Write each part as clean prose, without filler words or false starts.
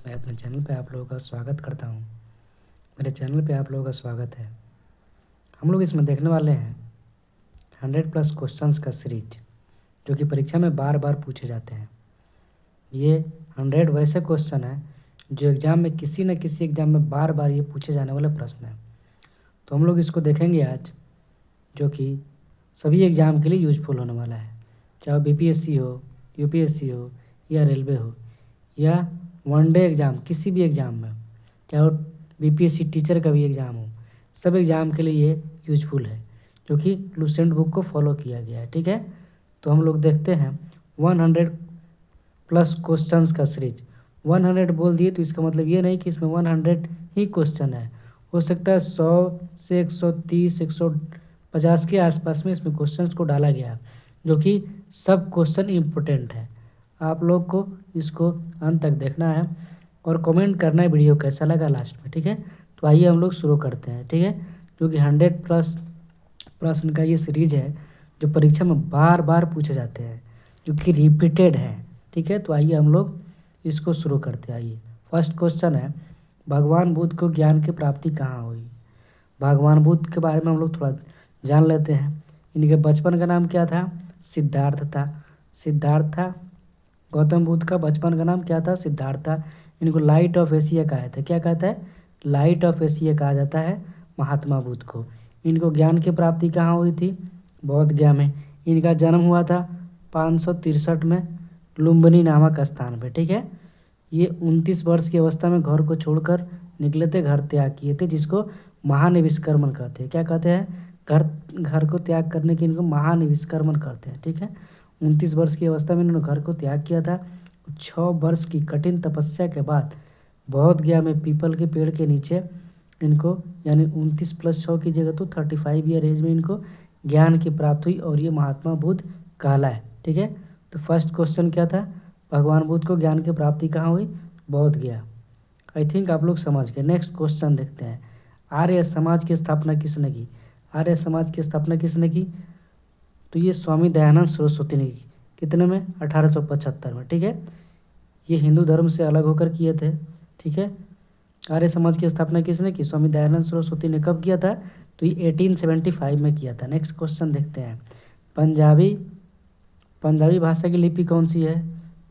मैं अपने चैनल पे आप लोगों का स्वागत करता हूँ। मेरे चैनल पे आप लोगों का स्वागत है। हम लोग इसमें देखने वाले हैं 100+ क्वेश्चंस का सीरीज, जो कि परीक्षा में बार बार पूछे जाते हैं। ये 100 वैसे क्वेश्चन हैं जो एग्ज़ाम में किसी न किसी एग्ज़ाम में बार बार ये पूछे जाने वाले प्रश्न हैं। तो हम लोग इसको देखेंगे आज, जो कि सभी एग्ज़ाम के लिए यूजफुल होने वाला है, चाहे वो BPSC हो, UPSC हो या रेलवे हो या वनडे एग्ज़ाम, किसी भी एग्ज़ाम में, चाहे वो BPSC टीचर का भी एग्ज़ाम हो, सब एग्ज़ाम के लिए ये यूजफुल है, जो कि लुसेंट बुक को फॉलो किया गया है। ठीक है, तो हम लोग देखते हैं 100+ क्वेश्चंस का सीरीज। 100 बोल दिए तो इसका मतलब ये नहीं कि इसमें 100 ही क्वेश्चन है। हो सकता है 100 से 130 150 के आसपास में इसमें क्वेश्चंस को डाला गया, जो कि सब क्वेश्चन इम्पोर्टेंट है। आप लोग को इसको अंत तक देखना है और कमेंट करना है वीडियो कैसा लगा लास्ट में। ठीक है, तो आइए हम लोग शुरू करते हैं। ठीक है, जो कि 100+ प्रश्न का ये सीरीज है जो परीक्षा में बार बार पूछे जाते हैं, जो कि रिपीटेड है। ठीक है, तो आइए हम लोग इसको शुरू करते हैं। आइए, फर्स्ट क्वेश्चन है, भगवान बुद्ध को ज्ञान की प्राप्ति कहाँ हुई? भगवान बुद्ध के बारे में हम लोग थोड़ा जान लेते हैं। इनके बचपन का नाम क्या था? सिद्धार्थ था। सिद्धार्थ था। गौतम बुद्ध का बचपन का नाम क्या था? सिद्धार्थ था। इनको लाइट ऑफ एशिया कहा था। क्या कहता है? लाइट ऑफ एशिया कहा जाता है महात्मा बुद्ध को। इनको ज्ञान की प्राप्ति कहाँ हुई थी? बौद्ध गया में। इनका जन्म हुआ था 563 में लुम्बिनी नामक स्थान पे। ठीक है, ये 29 वर्ष की अवस्था में घर को छोड़कर निकले थे, घर त्याग किए थे, जिसको महानिविष्कर्मण कहते हैं। क्या कहते हैं? घर को त्याग करने की इनको महानिविष्कर्मण कहते हैं। ठीक है, 29 वर्ष की अवस्था में इन्होंने घर को त्याग किया था। 6 वर्ष की कठिन तपस्या के बाद बौद्ध गया में पीपल के पेड़ के नीचे इनको, यानी 29+6 की जगह तो 35 ईयर एज में इनको ज्ञान की प्राप्ति हुई और ये महात्मा बुद्ध कहलाए। ठीक है, तो फर्स्ट क्वेश्चन क्या था? भगवान बुद्ध को ज्ञान की प्राप्ति कहाँ हुई? बौद्ध गया। आई थिंक आप लोग समझ गए। नेक्स्ट क्वेश्चन देखते हैं, आर्य समाज की स्थापना किसने की? आर्य समाज की स्थापना किसने की? तो ये स्वामी दयानंद सरस्वती ने की। कितने में? 1875 में। ठीक है, ये हिंदू धर्म से अलग होकर किए थे। ठीक है, आर्य समाज की स्थापना किसने की? स्वामी दयानंद सरस्वती ने। कब किया था? तो ये 1875 में किया था। नेक्स्ट क्वेश्चन देखते हैं, पंजाबी भाषा की लिपि कौन सी है?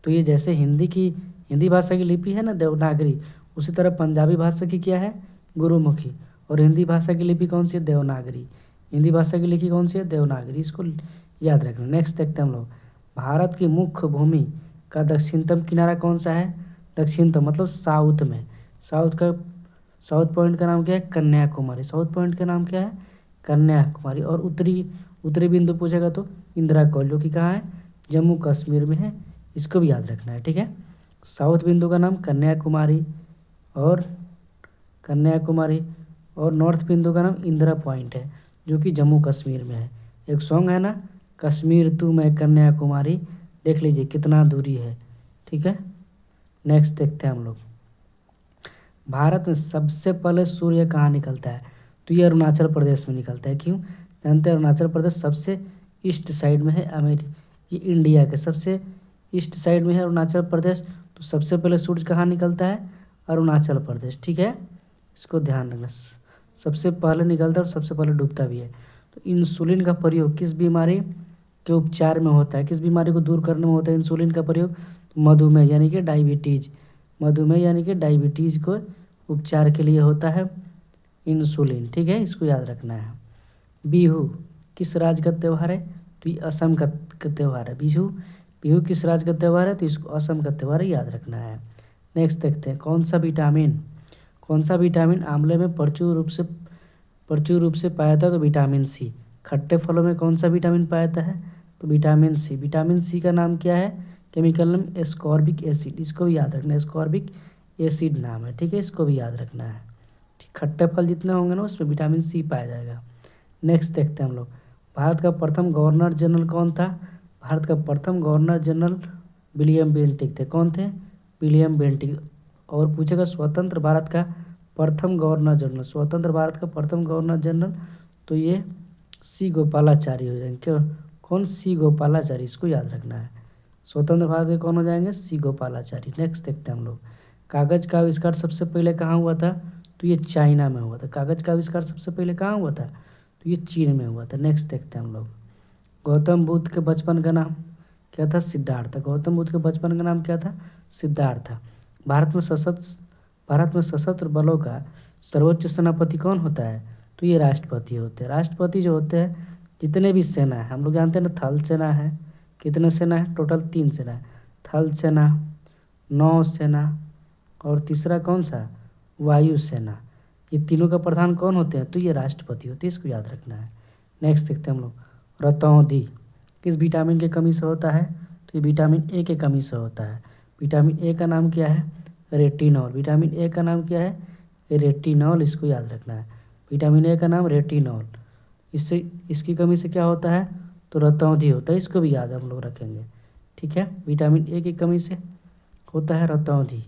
तो ये जैसे हिंदी भाषा की लिपि है ना देवनागरी, उसी तरह पंजाबी भाषा की क्या है? गुरुमुखी। और हिंदी भाषा की लिपि कौन सी है? देवनागरी। हिंदी भाषा की लिपि कौन सी है? देवनागरी। इसको याद रखना। नेक्स्ट देखते हैं हम लोग, भारत की मुख्य भूमि का दक्षिणतम किनारा कौन सा है? दक्षिणतम मतलब साउथ में। साउथ पॉइंट का नाम क्या है? कन्याकुमारी। साउथ पॉइंट का नाम क्या है? कन्याकुमारी। और उत्तरी बिंदु पूछेगा तो इंदिरा कॉल, जो कि कहाँ है? जम्मू कश्मीर में है। इसको भी याद रखना है। ठीक है, साउथ बिंदु का नाम और कन्याकुमारी और नॉर्थ बिंदु का नाम इंदिरा पॉइंट है, जो कि जम्मू कश्मीर में है। एक सॉन्ग है ना, कश्मीर तू मैं कन्याकुमारी, देख लीजिए कितना दूरी है। ठीक है, नेक्स्ट देखते हैं हम लोग, भारत में सबसे पहले सूर्य कहाँ निकलता है? तो ये अरुणाचल प्रदेश में निकलता है। क्यों? जानते हैं, अरुणाचल प्रदेश सबसे ईस्ट साइड में है। ये इंडिया के सबसे ईस्ट साइड में है अरुणाचल प्रदेश। तो सबसे पहले सूरज कहाँ निकलता है? अरुणाचल प्रदेश। ठीक है, इसको ध्यान रखना, सबसे पहले निकलता है और सबसे पहले डूबता भी है। तो इंसुलिन का प्रयोग किस बीमारी के उपचार में होता है? किस बीमारी को दूर करने में होता है इंसुलिन का प्रयोग? तो मधुमेह यानी कि डायबिटीज। मधुमेह यानी कि डायबिटीज को उपचार के लिए होता है इंसुलिन। ठीक है, इसको याद रखना है। बिहू किस राज्य का त्यौहार है? तो ये असम का त्यौहार है। बिहू किस राज्य का त्यौहार है? तो इसको असम का त्यौहार है, याद रखना है। नेक्स्ट देखते हैं, कौन सा विटामिन आंवले में प्रचुर रूप से पाया जाता है? तो विटामिन सी। खट्टे फलों में कौन सा विटामिन पाया जाता है? तो विटामिन सी। विटामिन सी का नाम क्या है? Chemical name ascorbic acid. इसको भी याद रखना है, एस्कॉर्बिक एसिड नाम है। ठीक है, इसको भी याद रखना है। खट्टे फल जितने होंगे ना उसमें विटामिन सी पाया जाएगा। नेक्स्ट देखते हैं हम लोग, भारत का प्रथम गवर्नर जनरल कौन था? भारत का प्रथम गवर्नर जनरल विलियम बेंटिक थे। कौन थे? William Bentinck. और पूछेगा स्वतंत्र भारत का प्रथम गवर्नर जनरल, तो ये सी गोपालाचारी हो जाएंगे। क्यों? कौन? सी गोपालाचारी। इसको याद रखना है। स्वतंत्र भारत के कौन हो जाएंगे? सी गोपालाचारी। नेक्स्ट देखते हैं हम लोग, कागज़ का आविष्कार सबसे पहले कहाँ हुआ था? तो ये चाइना में हुआ था। कागज़ का आविष्कार सबसे पहले कहाँ हुआ था? तो ये चीन में हुआ था। नेक्स्ट देखते हैं हम लोग। गौतम बुद्ध के बचपन का नाम क्या था? सिद्धार्थ। गौतम बुद्ध के बचपन का नाम क्या था? सिद्धार्थ। भारत में सशस्त्र बलों का सर्वोच्च सेनापति कौन होता है? तो ये राष्ट्रपति होते हैं। राष्ट्रपति जो होते हैं, जितने भी सेना है, हम लोग जानते हैं ना, थल सेना है, कितने सेना है? टोटल 3 सेना है। थल सेना, नौ सेना और तीसरा कौन सा? वायुसेना। ये तीनों का प्रधान कौन होते हैं? तो ये राष्ट्रपति होते हैं, इसको याद रखना है। नेक्स्ट देखते हैं हम लोग। रतौंधी किस विटामिन की कमी से होता है? तो ये विटामिन ए की कमी से होता है। विटामिन ए का नाम क्या है? रेटिनॉल। विटामिन ए का नाम क्या है? रेटिनॉल, इसको याद रखना है। विटामिन ए का नाम रेटिनॉल। इससे इसकी कमी से क्या होता है? तो रतौंधी होता है, इसको भी याद हम लोग रखेंगे। ठीक है, विटामिन ए की कमी से होता है रतौंधी।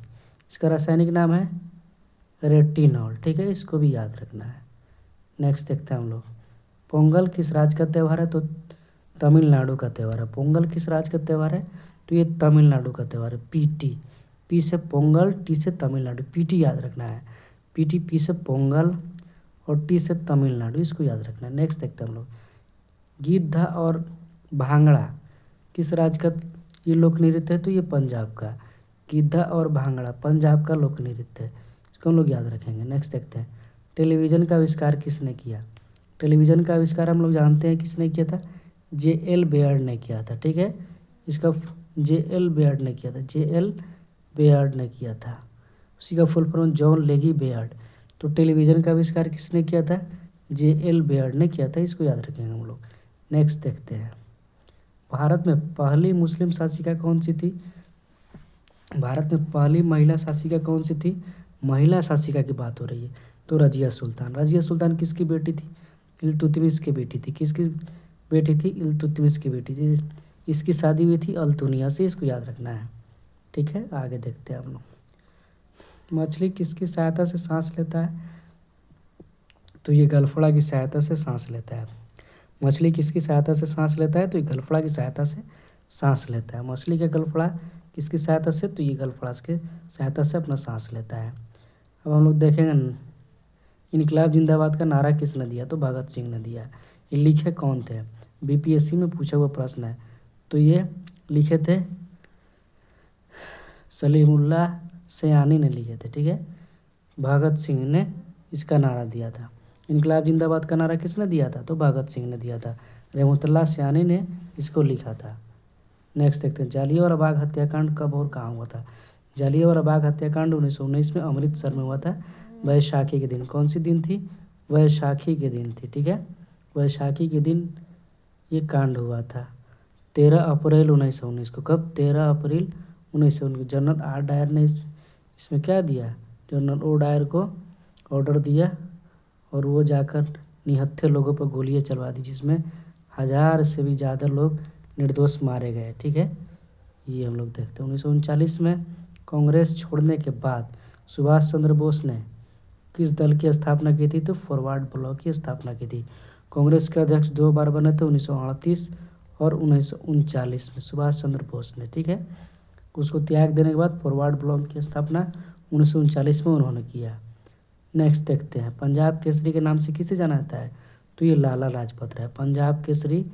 इसका रासायनिक नाम है रेटिनॉल। ठीक है, इसको भी याद रखना है। नेक्स्ट देखते हैं हम लोग। पोंगल किस राज्य का त्यौहार है? तो तमिलनाडु का त्यौहार है। पोंगल किस राज्य का त्यौहार है? तो ये तमिलनाडु का त्यौहार है। पीटी, पी से पोंगल, टी से तमिलनाडु, पीटी याद रखना है। पीटी, पी से पोंगल और टी से तमिलनाडु, इसको याद रखना है। नेक्स्ट देखते हैं हम लोग। गिद्धा और भांगड़ा किस राज्य का ये लोक नृत्य है? तो ये पंजाब का। गिद्धा और भांगड़ा पंजाब का लोक नृत्य है, इसको हम लोग याद रखेंगे। नेक्स्ट देखते हैं। टेलीविज़न का आविष्कार किसने किया? टेलीविज़न का आविष्कार हम लोग जानते हैं किसने किया था? जे.एल. बेयर्ड ने किया था। ठीक है, इसका जे.एल. बेयर्ड ने किया था। जे.एल. बेयर्ड ने किया था। उसी का फुल फॉर्म जॉन लेगी बेयर्ड। तो टेलीविज़न का आविष्कार किसने किया था? जे.एल. बेयर्ड ने किया था, इसको याद रखेंगे हम लोग। नेक्स्ट देखते हैं। भारत में पहली मुस्लिम शासिका कौन सी थी? भारत में पहली महिला शासिका कौन सी थी? महिला शासिका की बात हो रही है, तो रजिया सुल्तान। रजिया सुल्तान किसकी बेटी थी? इल्तुतमिश की बेटी थी। किसकी बेटी थी? इल्तुतमिश की बेटी थी। इसकी शादी हुई थी अल्तुनिया से, इसको याद रखना है। ठीक है, आगे देखते हैं हम लोग। मछली किसकी सहायता से सांस लेता है? तो ये गलफड़ा की सहायता से सांस लेता है। मछली किसकी सहायता से सांस लेता है? तो ये गलफड़ा की सहायता से सांस लेता है। मछली का गलफड़ा किसकी सहायता से? तो ये गलफड़ा की सहायता से अपना सांस लेता है। अब हम लोग देखेंगे इनकलाब जिंदाबाद का नारा किसने दिया? तो भगत सिंह ने दिया। ये लिखे कौन थे? बीपीएससी में पूछा हुआ प्रश्न है, तो ये लिखे थे सलीमुल्लाह सयानी ने लिखे थे। ठीक है, भगत सिंह ने इसका नारा दिया था। इनकलाब जिंदाबाद का नारा किसने दिया था? तो भगत सिंह ने दिया था। रहमतुल्लाह सयानी ने इसको लिखा था। नेक्स्ट देखते हैं। जालियांवाला बाग हत्याकांड कब और कहाँ हुआ था? जालियांवाला बाग हत्याकांड 1919 में अमृतसर में हुआ था, वैशाखी के दिन। कौन सी दिन थी? वैशाखी के दिन थी। ठीक है, वैशाखी के दिन ये कांड हुआ था, 13 अप्रैल 1919 को। कब? 13 अप्रैल 1919। जनरल आर डायर ने इसमें क्या दिया? जनरल ओ डायर को ऑर्डर दिया और वो जाकर निहत्थे लोगों पर गोलियां चलवा दी, जिसमें 1000 से भी ज़्यादा लोग निर्दोष मारे गए। ठीक है, ये हम लोग देखते हैं। 1939 में कांग्रेस छोड़ने के बाद सुभाष चंद्र बोस ने किस दल की स्थापना की थी? तो फॉरवर्ड ब्लॉक की स्थापना की थी। कांग्रेस के अध्यक्ष 2 बार बने थे, 1938 और 1939 में सुभाष चंद्र बोस ने। ठीक है, उसको त्याग देने के बाद फॉरवर्ड ब्लॉक की स्थापना 1939 में उन्होंने किया। नेक्स्ट देखते हैं। पंजाब केसरी के नाम से किसे जाना जाता है? तो ये लाला लाजपत राय। पंजाब केसरी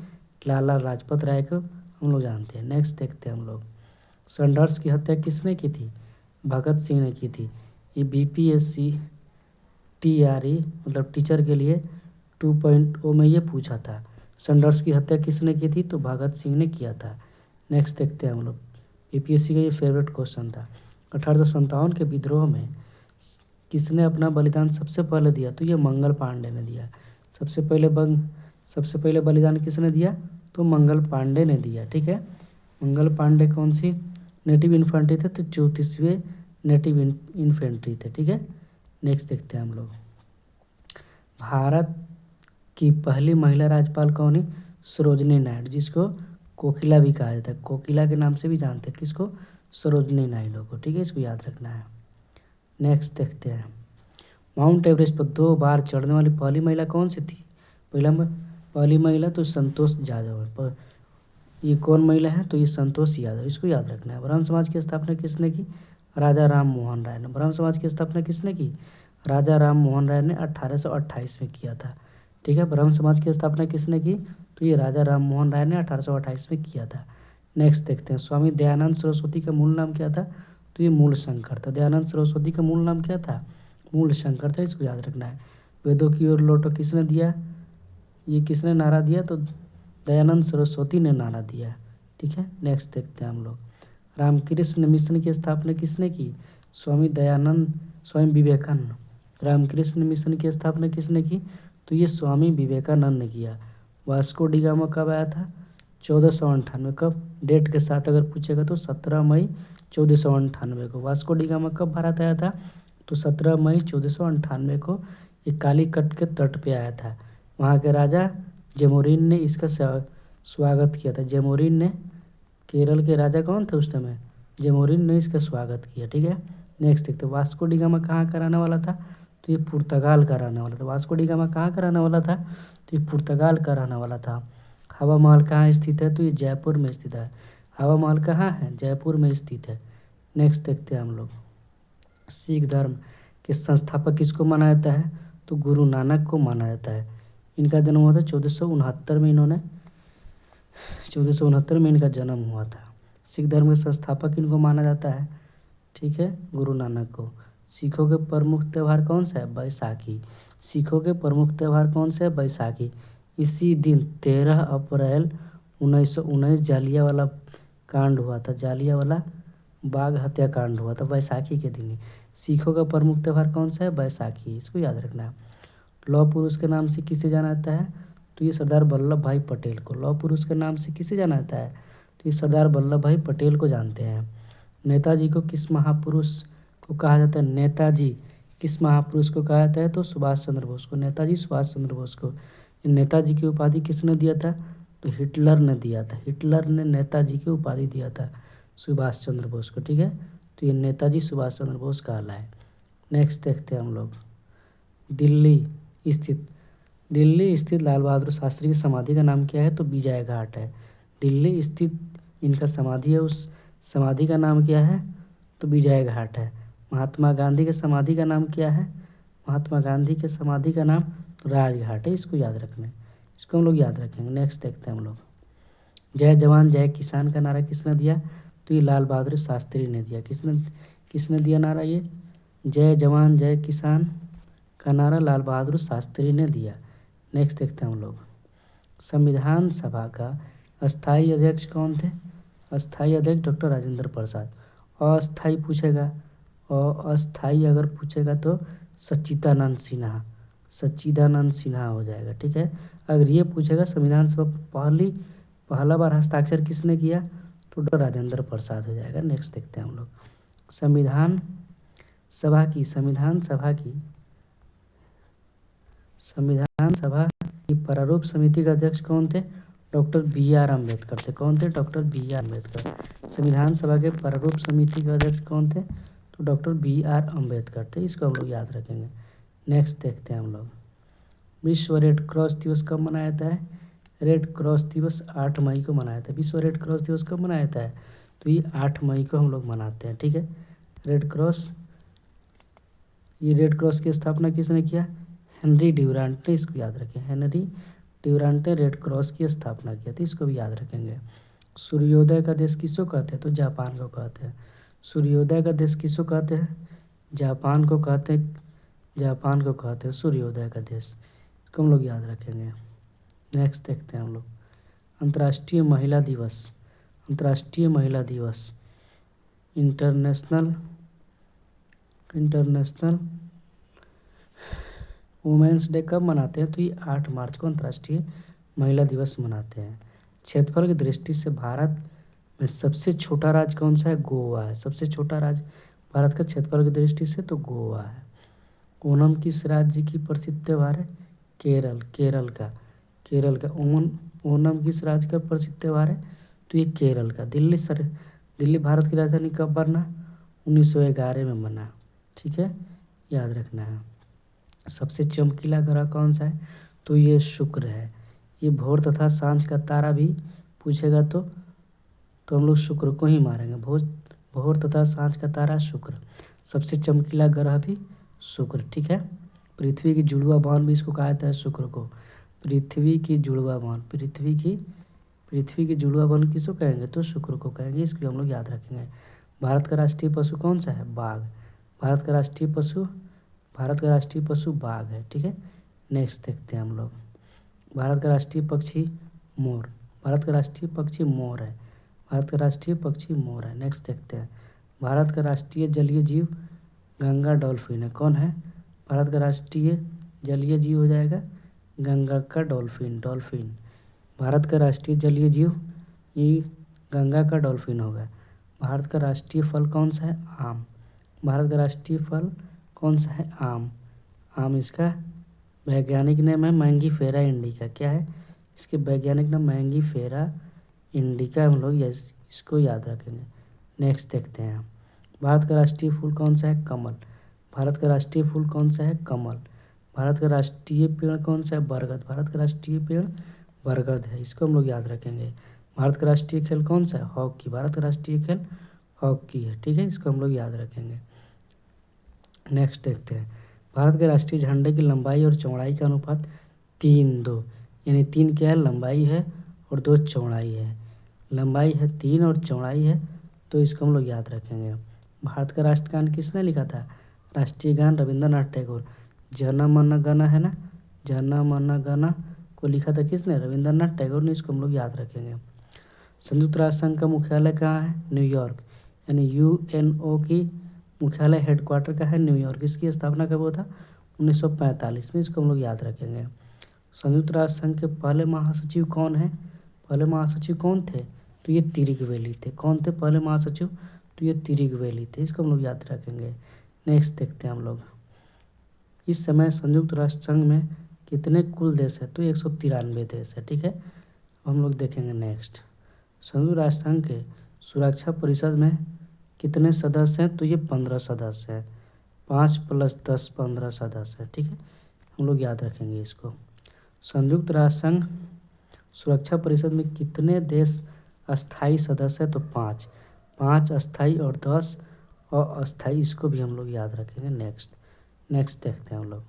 लाला लाजपत राय को हम लोग जानते हैं। नेक्स्ट देखते हैं हम लोग। संघर्ष की हत्या किसने की थी? भगत सिंह ने की थी। ये बीपीएससी टीआरई मतलब टीचर के लिए 2.0 में ये पूछा था। संघर्ष की हत्या किसने की थी? तो भगत सिंह ने किया था। नेक्स्ट देखते हैं हम लोग। बीपीएससी का ये फेवरेट क्वेश्चन था। 1857 के विद्रोह में किसने अपना बलिदान सबसे पहले दिया? तो ये मंगल पांडे ने दिया। सबसे पहले बलिदान किसने दिया? तो मंगल पांडे ने दिया। ठीक है, मंगल पांडे कौन सी नेटिव इन्फेंट्री थे? तो 34वें नेटिव इन्फेंट्री थे। ठीक है, नेक्स्ट देखते हैं हम लोग। भारत की पहली महिला राज्यपाल कौन है? सरोजनी नायडू, जिसको कोकिला भी कहा जाता है। कोकिला के नाम से भी जानते हैं किसको? सरोजनी नायडू को। ठीक है, इसको याद रखना है। नेक्स्ट देखते हैं। माउंट एवरेस्ट पर 2 बार चढ़ने वाली पहली महिला कौन सी थी? पहली महिला तो संतोष यादव है। पर ये कौन महिला है? तो ये संतोष यादव, इसको याद रखना है। ब्रह्म समाज की स्थापना किसने की? राजा राम मोहन राय ने। ब्रह्म समाज की स्थापना किसने की? राजा राम मोहन राय ने 1828 में किया था। ठीक है, ब्रह्म समाज की स्थापना किसने की? तो ये राजा राम मोहन राय ने 1828 में किया था। नेक्स्ट देखते हैं, स्वामी दयानंद सरस्वती का मूल नाम क्या था? तो ये मूल शंकर था। दयानंद सरस्वती का मूल नाम क्या था? मूल शंकर था, इसको याद रखना है। वेदों की ओर लौटो किसने दिया? ये किसने नारा दिया? तो दयानंद सरस्वती ने नारा दिया। ठीक है, नेक्स्ट देखते हैं हम लोग, रामकृष्ण मिशन की स्थापना किसने की? स्वामी दयानंद, स्वामी विवेकानंद। रामकृष्ण मिशन की स्थापना किसने की? तो ये स्वामी विवेकानंद ने किया। वास्को डी गामा कब आया था? 1498। कब? डेट के साथ अगर पूछेगा तो 17 मई 1498 को। वास्को डी गामा कब भारत आया था? तो 17 मई 1498 को ये कालीकट के तट पे आया था। वहाँ के राजा जेमोरिन ने इसका स्वागत किया था। जेमोरिन ने, केरल के राजा कौन थे उस समय? जेमोरिन ने इसका स्वागत किया। ठीक है, नेक्स्ट देखते हैं, वास्को डी गामा कहाँ का रहने वाला था? तो ये पुर्तगाल का रहने वाला था। वास्को डी गामा कहाँ का रहने वाला था? तो ये पुर्तगाल का रहने वाला था। हवा महल कहाँ स्थित है? तो ये जयपुर में स्थित है। हवा महल कहाँ है? जयपुर में स्थित है। नेक्स्ट देखते हैं हम लोग, सिख धर्म के संस्थापक किसको माना जाता है? तो गुरु नानक को माना जाता है। इनका जन्म हुआ था 1469 में। इन्होंने 1469 में इनका जन्म हुआ था। सिख धर्म के संस्थापक इनको माना जाता है। ठीक है, गुरु नानक को। सिखों के प्रमुख त्यौहार कौन सा है? बैसाखी। सिखों के प्रमुख त्यौहार कौन से है? बैसाखी। इसी दिन 13 अप्रैल 1919 जालियांवाला कांड हुआ था। जालियांवाला बाग हत्याकांड हुआ था बैसाखी के दिन ही। सिखों का प्रमुख त्यौहार कौन सा है? बैसाखी। इसको याद रखना है। लौह पुरुष के नाम से किसे जाना जाता है? तो ये सरदार वल्लभ भाई पटेल को। लौह पुरुष के नाम से किसे जाना जाता है? तो ये सरदार वल्लभ भाई पटेल को जानते हैं। नेताजी को किस महापुरुष को कहा जाता है? नेताजी किस महापुरुष को कहा जाता है? तो सुभाष चंद्र बोस को। नेताजी सुभाष चंद्र बोस को। नेताजी की उपाधि किसने दिया था? तो हिटलर ने दिया था। हिटलर ने नेताजी की उपाधि दिया था सुभाष चंद्र बोस को। ठीक है, तो ये नेताजी सुभाष चंद्र बोस कहलाए। नेक्स्ट देखते हैं हम लोग, दिल्ली स्थित लाल बहादुर शास्त्री की समाधि का नाम क्या है? तो विजय घाट है। दिल्ली स्थित इनका समाधि है, उस समाधि का नाम क्या है? तो विजय घाट है। महात्मा गांधी के समाधि का नाम क्या है? महात्मा गांधी के समाधि का नाम तो राजघाट है। इसको याद रखना है, इसको हम लोग याद रखेंगे। नेक्स्ट देखते हैं हम लोग, जय जवान जय किसान का नारा किसने दिया? तो ये लाल बहादुर शास्त्री ने दिया। किसने दिया नारा? ये जय जवान जय किसान का नारा लाल बहादुर शास्त्री ने दिया। नेक्स्ट देखते हैं हम लोग, संविधान सभा का अस्थाई अध्यक्ष कौन थे? अस्थाई अध्यक्ष डॉक्टर राजेंद्र प्रसाद। अस्थाई पूछेगा, और अस्थाई अगर पूछेगा तो सच्चिदानंद सिन्हा। सच्चिदानंद सिन्हा हो जाएगा। ठीक है, अगर ये पूछेगा संविधान सभा पहला बार हस्ताक्षर किसने किया? तो डॉक्टर राजेंद्र प्रसाद हो जाएगा। नेक्स्ट देखते हैं हम लोग, संविधान सभा की प्रारूप समिति का अध्यक्ष कौन थे? डॉक्टर बी आर अम्बेडकर थे। कौन थे? Doctor B R Ambedkar. संविधान सभा के प्रारूप समिति के अध्यक्ष कौन थे? तो डॉक्टर बी आर अम्बेडकर थे। इसको हम लोग याद रखेंगे। नेक्स्ट देखते हैं हम लोग, विश्व रेड क्रॉस दिवस कब मनाया जाता है? रेड क्रॉस दिवस 8 मई को मनाया जाता है। विश्व रेड क्रॉस दिवस कब मनाया जाता है? तो ये 8 मई को हम लोग मनाते हैं। ठीक है, रेड क्रॉस की स्थापना किसने किया? हेनरी ड्यूरांट ने। इसको याद रखें, हेनरी ड्यूरांट ने रेड क्रॉस की स्थापना किया थी। इसको भी याद रखेंगे। सूर्योदय का देश किसको कहते हैं? तो जापान को कहते हैं। सूर्योदय का देश किसको कहते हैं? जापान को कहते हैं सूर्योदय का देश। इसको हम लोग याद रखेंगे। नेक्स्ट देखते हैं हम लोग, अंतर्राष्ट्रीय महिला दिवस इंटरनेशनल वुमेंस डे कब मनाते हैं? तो ये 8 मार्च को अंतर्राष्ट्रीय महिला दिवस मनाते हैं। क्षेत्रफल की दृष्टि से भारत में सबसे छोटा राज्य कौन सा है? गोवा है। सबसे छोटा राज्य भारत का क्षेत्रफल की दृष्टि से तो गोवा है। ओणम किस राज्य की प्रसिद्ध त्यौहार है? केरल का ओणम किस राज्य का प्रसिद्ध त्यौहार है? तो ये केरल का। दिल्ली भारत की राजधानी कब बना? 1911 में बना। ठीक है, याद रखना है। सबसे चमकीला ग्रह कौन सा है? तो ये शुक्र है। ये भोर तथा सांझ का तारा भी पूछेगा तो हम लोग शुक्र को ही मारेंगे। भोर तथा सांझ का तारा शुक्र। सबसे चमकीला ग्रह भी शुक्र, ठीक है। पृथ्वी की जुड़वा बहन भी इसको कहा जाता है शुक्र को। पृथ्वी की जुड़वा बहन, पृथ्वी की जुड़वा बहन किसको कहेंगे, तो शुक्र को कहेंगे। इसको हम लोग याद रखेंगे। भारत का राष्ट्रीय पशु कौन सा है, बाघ। भारत का राष्ट्रीय पशु बाघ है, ठीक है। नेक्स्ट देखते हैं हम लोग। भारत का राष्ट्रीय पक्षी मोर। भारत का राष्ट्रीय पक्षी मोर है। भारत का राष्ट्रीय पक्षी मोर है। नेक्स्ट देखते हैं। भारत का राष्ट्रीय जलीय जीव गंगा डॉल्फिन है। कौन है, भारत का राष्ट्रीय जलीय जीव हो जाएगा गंगा का डॉल्फिन। भारत का राष्ट्रीय जलीय जीव ये गंगा का डॉल्फिन होगा। भारत का राष्ट्रीय फल कौन सा है, आम। भारत का राष्ट्रीय फल कौन सा है, आम। इसका वैज्ञानिक नाम है मैंगीफेरा इंडिका। क्या है इसके वैज्ञानिक नाम, मैंगीफेरा इंडिका। हम लोग इसको याद रखेंगे। नेक्स्ट देखते हैं। भारत का राष्ट्रीय फूल कौन सा है, कमल। भारत का राष्ट्रीय फूल कौन सा है, कमल। भारत का राष्ट्रीय पेड़ कौन सा है, बरगद। भारत का राष्ट्रीय पेड़ बरगद है। इसको हम लोग याद रखेंगे। भारत का राष्ट्रीय खेल कौन सा है, हॉकी। भारत का राष्ट्रीय खेल हॉकी है, ठीक है। इसको हम लोग याद रखेंगे। नेक्स्ट देखते हैं। भारत के राष्ट्रीय झंडे की लंबाई और चौड़ाई का अनुपात 3:2, यानी 3 क्या है, लंबाई है और 2 चौड़ाई है। लंबाई है 3 और चौड़ाई है, तो इसको हम लोग याद रखेंगे। भारत का राष्ट्रगान किसने लिखा था, राष्ट्रीय गान रविंद्रनाथ टैगोर। जन मन गण है ना, जन मन गण को लिखा था किसने, रविंद्रनाथ टैगोर ने। इसको हम लोग याद रखेंगे। संयुक्त राष्ट्र संघ का मुख्यालय कहाँ है, न्यूयॉर्क, यानी यूएनओ की मुख्यालय हेडक्वार्टर का है न्यूयॉर्क। इसकी स्थापना कब हुआ था, 1945 में। इसको हम लोग याद रखेंगे। संयुक्त राष्ट्र संघ के पहले महासचिव कौन है, पहले महासचिव कौन थे, तो ये तिरिगवेली थे। कौन थे पहले महासचिव, तो ये तिरिगवेली थे। इसको हम लोग याद रखेंगे। नेक्स्ट देखते हैं हम लोग। इस समय संयुक्त राष्ट्र संघ में कितने कुल देश है, तो 193 देश है, ठीक है। हम लोग देखेंगे नेक्स्ट। संयुक्त राष्ट्र संघ के सुरक्षा परिषद में कितने सदस्य हैं, तो ये 15 सदस्य हैं। 5 + 10 15 सदस्य है, ठीक है। हम लोग याद रखेंगे इसको। संयुक्त राष्ट्र संघ सुरक्षा परिषद में कितने देश अस्थाई सदस्य है, तो 5 अस्थाई और 10 अस्थाई। इसको भी हम लोग याद रखेंगे। नेक्स्ट देखते हैं हम लोग।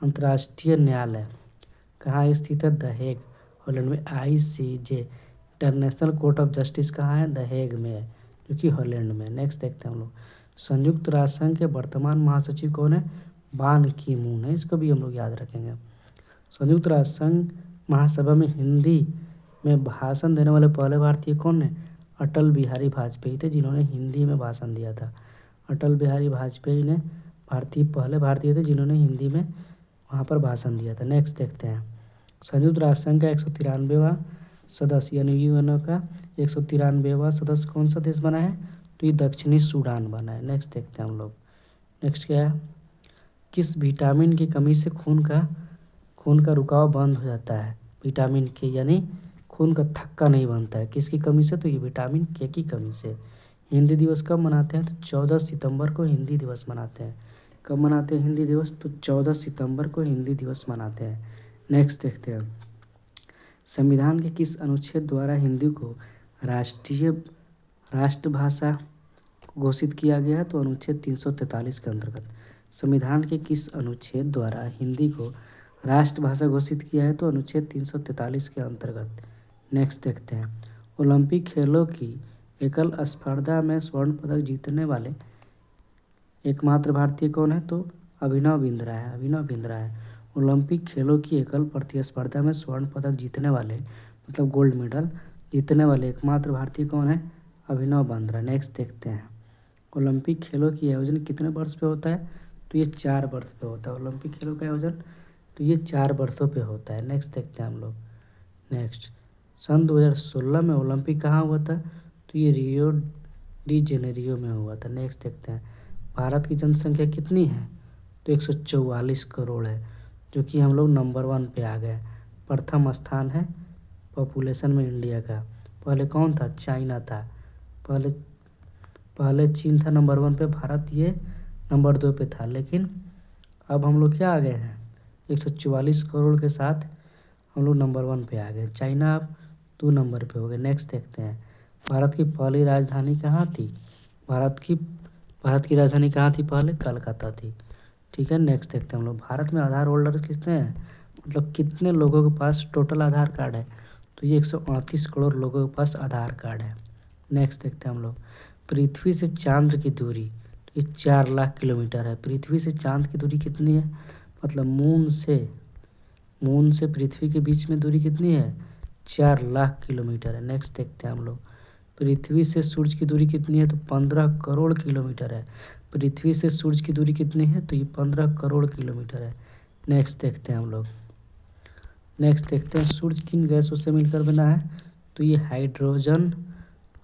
अंतर्राष्ट्रीय न्यायालय कहाँ स्थित है, द हेग, हॉलैंड में। ICJ international court of justice कहाँ है, द हेग में है, जो कि हॉलैंड में। नेक्स्ट देखते हैं हम लोग। संयुक्त राष्ट्र संघ के वर्तमान महासचिव कौन है, बान की मून है। इसको भी हम लोग याद रखेंगे। संयुक्त राष्ट्र संघ महासभा में हिंदी में भाषण देने वाले पहले भारतीय कौन है, अटल बिहारी वाजपेयी थे, जिन्होंने हिंदी में भाषण दिया था। अटल बिहारी वाजपेयी ने पहले भारतीय थे जिन्होंने हिंदी में वहाँ पर भाषण दिया था। नेक्स्ट देखते हैं। संयुक्त राष्ट्र संघ का 193वां सदस्य, यानी यूएनओ का 193वां सदस्य कौन सा देश बना है, तो ये दक्षिणी सूडान बना है। नेक्स्ट देखते हैं हम लोग। नेक्स्ट क्या है, किस विटामिन की कमी से खून का रुकाव बंद हो जाता है, विटामिन के, यानी खून का थक्का नहीं बनता है। किसकी कमी से, तो ये विटामिन के की कमी से। हिंदी दिवस कब मनाते हैं, तो 14 सितंबर को हिंदी दिवस मनाते हैं। कब मनाते हैं हिंदी दिवस, तो 14 सितंबर को हिंदी दिवस मनाते हैं। नेक्स्ट देखते हैं। संविधान के किस अनुच्छेद द्वारा हिंदी को राष्ट्रभाषा घोषित किया गया है, तो अनुच्छेद 343 के अंतर्गत। संविधान के किस अनुच्छेद द्वारा हिंदी को राष्ट्रभाषा घोषित किया है, तो अनुच्छेद 343 के अंतर्गत। नेक्स्ट देखते हैं। ओलंपिक खेलों की एकल स्पर्धा में स्वर्ण पदक जीतने वाले एकमात्र भारतीय कौन है, तो अभिनव बिंद्रा है। ओलंपिक खेलों की एकल प्रतिस्पर्धा में स्वर्ण पदक जीतने वाले, मतलब गोल्ड मेडल जीतने वाले एकमात्र भारतीय कौन है, अभिनव बिंद्रा। नेक्स्ट देखते हैं। ओलंपिक खेलों की आयोजन कितने वर्ष पे होता है, तो ये 4 वर्ष पे होता है। ओलंपिक खेलों का आयोजन तो ये 4 वर्षों पे होता है। नेक्स्ट देखते हैं हम लोग। नेक्स्ट, सन 2016 में ओलंपिक कहाँ हुआ था, तो ये रियो डी जेनेरियो में हुआ था। नेक्स्ट देखते हैं। भारत की जनसंख्या कितनी है, तो 144 करोड़ है, जो कि हम लोग नंबर 1 पे आ गए। प्रथम स्थान है पॉपुलेशन में इंडिया का। पहले कौन था, चाइना था। पहले चीन था नंबर 1 पे, भारत ये नंबर 2 पे था। लेकिन अब हम लोग क्या आ गए हैं, 144 करोड़ के साथ हम लोग नंबर 1 पे आ गए। चाइना अब 2 नंबर पे हो गए। नेक्स्ट देखते हैं। भारत की पहली राजधानी कहाँ थी, भारत की राजधानी कहाँ थी पहले? कलकत्ता थी। ठीक है, नेक्स्ट देखते हैं हम लोग। भारत में आधार होल्डर कितने हैं, मतलब कितने लोगों के पास टोटल आधार कार्ड है? तो ये 138 करोड़ लोगों के पास आधार कार्ड है। नेक्स्ट देखते हैं हम लोग। पृथ्वी से चांद की दूरी, तो ये 4 लाख किलोमीटर है। पृथ्वी से चांद की दूरी कितनी है, मतलब मून से पृथ्वी के बीच में दूरी कितनी है? 4 लाख किलोमीटर है। नेक्स्ट देखते हैं हम लोग। पृथ्वी से सूरज की दूरी कितनी है? तो 15 करोड़ किलोमीटर है। पृथ्वी से सूरज की दूरी कितनी है? तो ये 15 करोड़ किलोमीटर है। नेक्स्ट देखते हैं हम लोग। नेक्स्ट देखते हैं सूरज किन गैसों से मिलकर बना है? तो ये हाइड्रोजन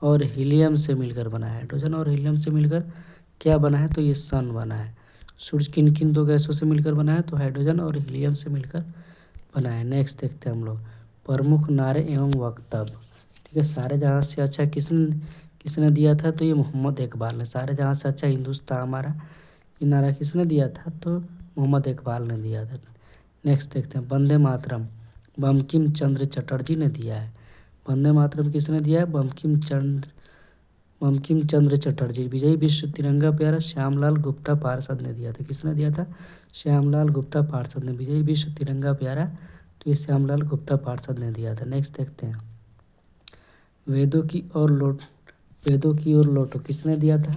और हीलियम से मिलकर बना है। हाइड्रोजन और हीलियम से मिलकर क्या बना है? तो ये सन बना है। सूरज किन किन दो गैसों से मिलकर बना है? तो हाइड्रोजन और हीलियम से मिलकर बना है। नेक्स्ट देखते हैं हम लोग। प्रमुख नारे एवं वक्तव्य। ठीक है, सारे जहाँ से अच्छा किसने दिया था? तो ये मोहम्मद इकबाल ने। सारे जहाँ से अच्छा हिंदुस्तान हमारा, ये नारा किसने दिया था? तो मोहम्मद इकबाल ने दिया था। नेक्स्ट देखते हैं। वंदे मातरम बंकिम चंद्र चटर्जी ने दिया है। वंदे मातरम किसने दिया है? बंकिम चंद्र चटर्जी। विजयी विश्व तिरंगा प्यारा श्यामलाल गुप्ता पार्षद ने दिया था। किसने दिया था? श्यामलाल गुप्ता पार्षद ने। विजयी विश्व तिरंगा प्यारा, तो ये श्यामलाल गुप्ता पार्षद ने दिया था। नेक्स्ट देखते हैं। वेदों की ओर लौटो किसने दिया था?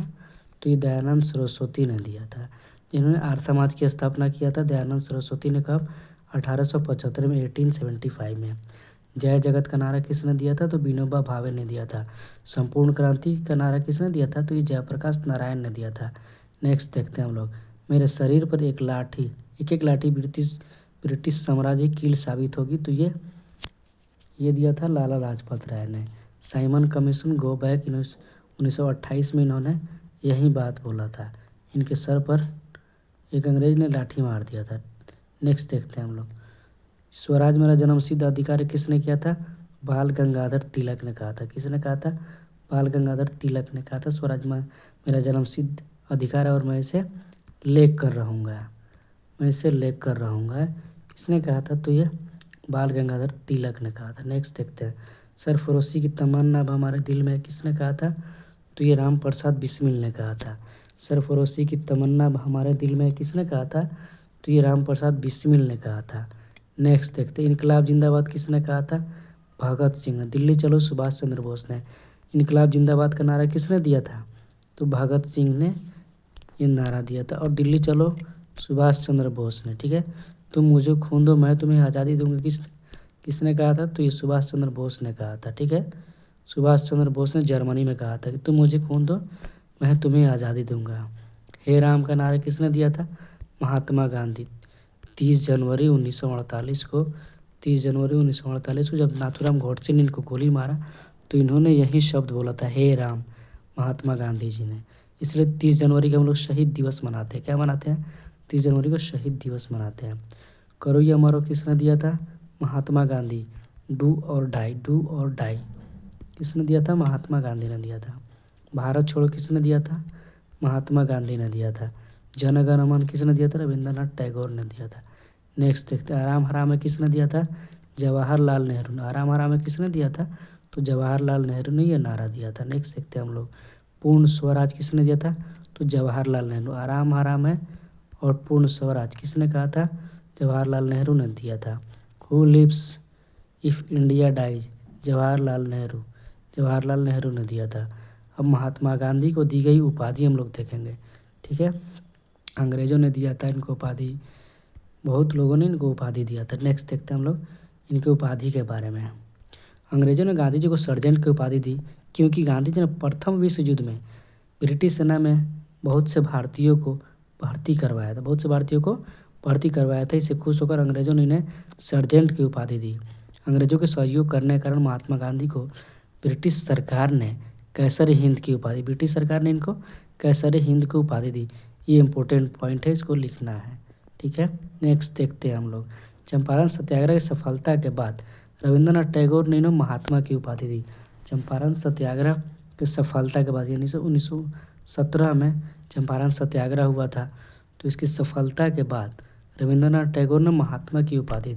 तो ये दयानंद सरस्वती ने दिया था। जिन्होंने आर्य समाज की स्थापना किया था दयानंद सरस्वती ने। कब? 1875 में, 1875 में। जय जगत का नारा किसने दिया था? तो विनोबा भावे ने दिया था। संपूर्ण क्रांति का नारा किसने दिया था? तो ये जयप्रकाश नारायण ने दिया था। नेक्स्ट देखते हैं हम लोग। मेरे शरीर पर एक एक लाठी ब्रिटिश साम्राज्य की कील साबित होगी, तो ये दिया था लाला लाजपत राय ने। साइमन कमीशन गो बैक 1928 में इन्होंने यही बात बोला था। इनके सर पर एक अंग्रेज ने लाठी मार दिया था। नेक्स्ट देखते हैं हम लोग। स्वराज मेरा जन्म सिद्ध अधिकार किसने किया था? बाल गंगाधर तिलक ने कहा था। किसने कहा था? बाल गंगाधर तिलक ने कहा था स्वराज मेरा जन्म सिद्ध अधिकार है और मैं इसे लेख कर रहूँगा। किसने कहा था? तो ये बाल गंगाधर तिलक ने कहा था। नेक्स्ट देखते हैं। सरफरोशी की तमन्ना अब हमारे दिल में है, किसने कहा था? तो ये राम प्रसाद बिस्मिल ने कहा था। सरफरोशी की तमन्ना अब हमारे दिल में है, किसने कहा था? तो ये राम प्रसाद बिस्मिल ने कहा था। नेक्स्ट देखते हैं। इनकलाब जिंदाबाद किसने कहा था? भगत सिंह ने। दिल्ली चलो सुभाष चंद्र बोस ने। इनकलाब जिंदाबाद का नारा किसने दिया था? तो भगत सिंह ने ये नारा दिया था। और दिल्ली चलो सुभाष चंद्र बोस ने। ठीक है, तुम मुझे खून दो मैं तुम्हें आज़ादी दूंगा किसने कहा था? तो ये सुभाष चंद्र बोस ने कहा था। ठीक है, सुभाष चंद्र बोस ने जर्मनी में कहा था कि तुम मुझे खून दो मैं तुम्हें आज़ादी दूंगा। हे राम का नारा किसने दिया था? महात्मा गांधी। 30 जनवरी 1948 को 30 जनवरी 1948 को जब नाथूराम गोडसे ने इनको गोली मारा, तो इन्होंने यही शब्द बोला था, हे राम, महात्मा गांधी जी ने। इसलिए 30 जनवरी को हम लोग शहीद दिवस मनाते हैं। क्या मनाते हैं? 30 जनवरी को शहीद दिवस मनाते हैं। करो या मरो किसने दिया था? महात्मा गांधी। डू और डाई किसने दिया था? महात्मा गांधी ने दिया था। भारत छोड़ो किसने दिया था? महात्मा गांधी ने दिया था। जन गण मन किसने दिया था? रविंद्रनाथ टैगोर ने दिया था। नेक्स्ट देखते हैं। आराम हराम में किसने दिया था? जवाहरलाल नेहरू ने। आराम हराम में किसने दिया था? तो जवाहरलाल नेहरू ने यह नारा दिया था। नेक्स्ट देखते हैं हम लोग। पूर्ण स्वराज किसने दिया था? तो जवाहरलाल नेहरू। आराम हराम है और पूर्ण स्वराज किसने कहा था? जवाहरलाल नेहरू ने दिया था। Who lives if India dies? Jawaharlal Nehru ने दिया था। अब महात्मा गांधी को दी गई उपाधि हम लोग देखेंगे। ठीक है, अंग्रेज़ों ने दिया था इनको उपाधि, बहुत लोगों ने इनको उपाधि दिया था। नेक्स्ट देखते हैं हम लोग इनके उपाधि के बारे में। अंग्रेज़ों ने गांधी जी को सर्जेंट की उपाधि दी क्योंकि गांधी जी ने प्रथम विश्व युद्ध में ब्रिटिश सेना में बहुत से भारतीयों को भर्ती करवाया था। इससे खुश होकर अंग्रेज़ों ने इन्हें सर्जेंट की उपाधि दी। अंग्रेज़ों के सहयोग करने के कारण महात्मा गांधी को ब्रिटिश सरकार ने इनको कैसर हिंद की उपाधि दी। ये इंपॉर्टेंट पॉइंट है, इसको लिखना है। ठीक है, नेक्स्ट देखते हैं हम लोग। चंपारण सत्याग्रह की सफलता के बाद रविंद्रनाथ टैगोर ने इन्हें महात्मा की उपाधि दी। चंपारण सत्याग्रह की सफलता के बाद यानी 1917 में चंपारण सत्याग्रह हुआ था, तो इसकी सफलता के बाद रविंद्रनाथ टैगोर ने महात्मा की उपाधि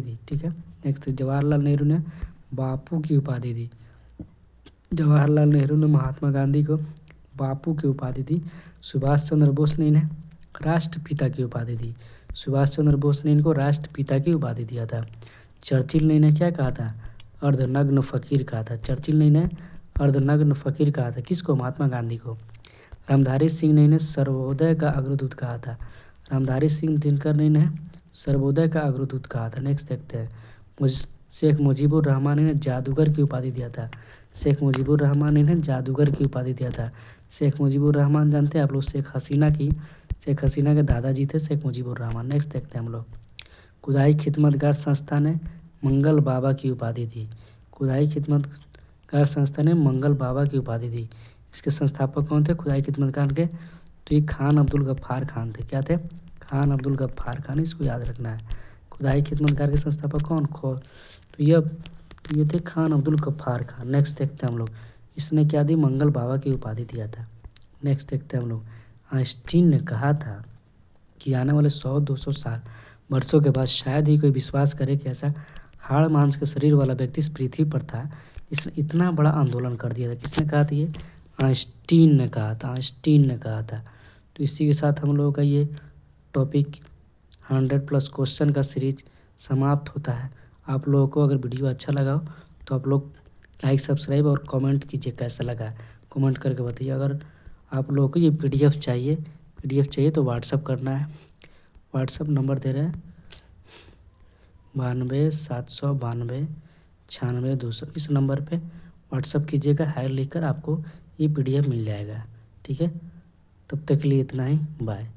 दी। ठीक है, नेक्स्ट जवाहरलाल नेहरू ने बापू की उपाधि दी। जवाहरलाल नेहरू ने महात्मा गांधी को बापू की उपाधि दी। सुभाष चंद्र बोस ने इन्हें राष्ट्रपिता की उपाधि दी। सुभाष चंद्र बोस ने इनको राष्ट्रपिता की उपाधि दिया था। चर्चिल ने इन्हें क्या कहा था? अर्धनग्न फ़कीर कहा था। चर्चिल ने इन्हें अर्धनग्न फ़कीर कहा था। किसको? महात्मा गांधी को। रामधारी सिंह ने इन्हें सर्वोदय का अग्रदूत कहा था। रामधारी सिंह दिनकर ने इन्हें सर्वोदय का अग्रदूत कहा था। नेक्स्ट देखते हैं। शेख मुजीबुर रहमान ने इन्हें जादूगर की उपाधि दिया था। शेख मुजीबुर रहमान ने इन्हें जादूगर की उपाधि दिया था। शेख मुजीबुर रहमान जानते हैं आप लोग? शेख हसीना के दादाजी थे शेख मुजीबुर रहमान। नेक्स्ट देखते हैं हम लोग। खुदाई खिदमतगार संस्था ने मंगल बाबा की उपाधि दी। खुदाई खिदमतगार संस्था ने मंगल बाबा की उपाधि दी। इसके संस्थापक कौन थे खुदाई खिदमतगार के? तो ये खान अब्दुल गफ्फार खान थे। क्या थे? खान अब्दुल गफ्फार खान। इसको याद रखना है। खुदाई खिदमतगार के संस्थापक कौन? तो ये थे खान अब्दुल गफ्फार खान। नेक्स्ट देखते हैं हम लोग। इसने क्या दी? मंगल बाबा की उपाधि दिया था। नेक्स्ट देखते हैं हम लोग। आइंस्टीन ने कहा था कि आने वाले 100-200 वर्षों के बाद शायद ही कोई विश्वास करे कि ऐसा हाड़ मांस के शरीर वाला व्यक्ति इस पृथ्वी पर था जिसने इतना बड़ा आंदोलन कर दिया था। किसने कहा था ये? आइंस्टीन ने कहा था। आइंस्टीन ने कहा था। तो इसी के साथ हम लोगों का ये टॉपिक 100+ क्वेश्चन का सीरीज समाप्त होता है। आप लोगों को अगर वीडियो अच्छा लगा हो तो आप लोग लाइक, सब्सक्राइब और कमेंट कीजिए कैसा लगा। कमेंट करके बताइए। अगर आप लोगों को ये पीडीएफ चाहिए तो व्हाट्सअप करना है। व्हाट्सअप नंबर दे रहे हैं 92 792 96 200। इस नंबर पे व्हाट्सअप कीजिएगा। हाय लिखकर आपको ये पीडीएफ मिल जाएगा। ठीक है, तब तक के लिए इतना ही। बाय।